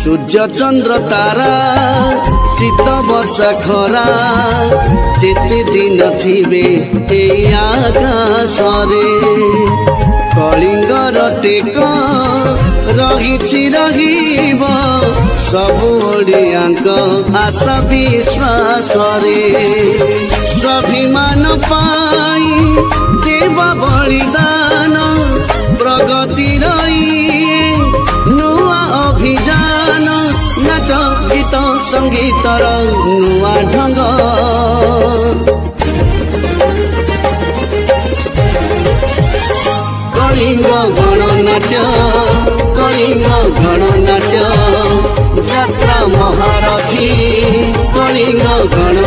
सूर्य चंद्र तारा शीत वर्षा खरा जेते दिन थिबे ए आकाशरे कलिंगर टेक रहिछि रहिब सबु ओडियांक आशा विश्वास रे स्वाभिमान पाई देव बलिदान प्रगति रही नुआ अभियान नाच गीत संगीतर नुआ ढंग कलिंग गणनाट्य कलिंग गणनाट्य यात्रा महारथी कलिंग गण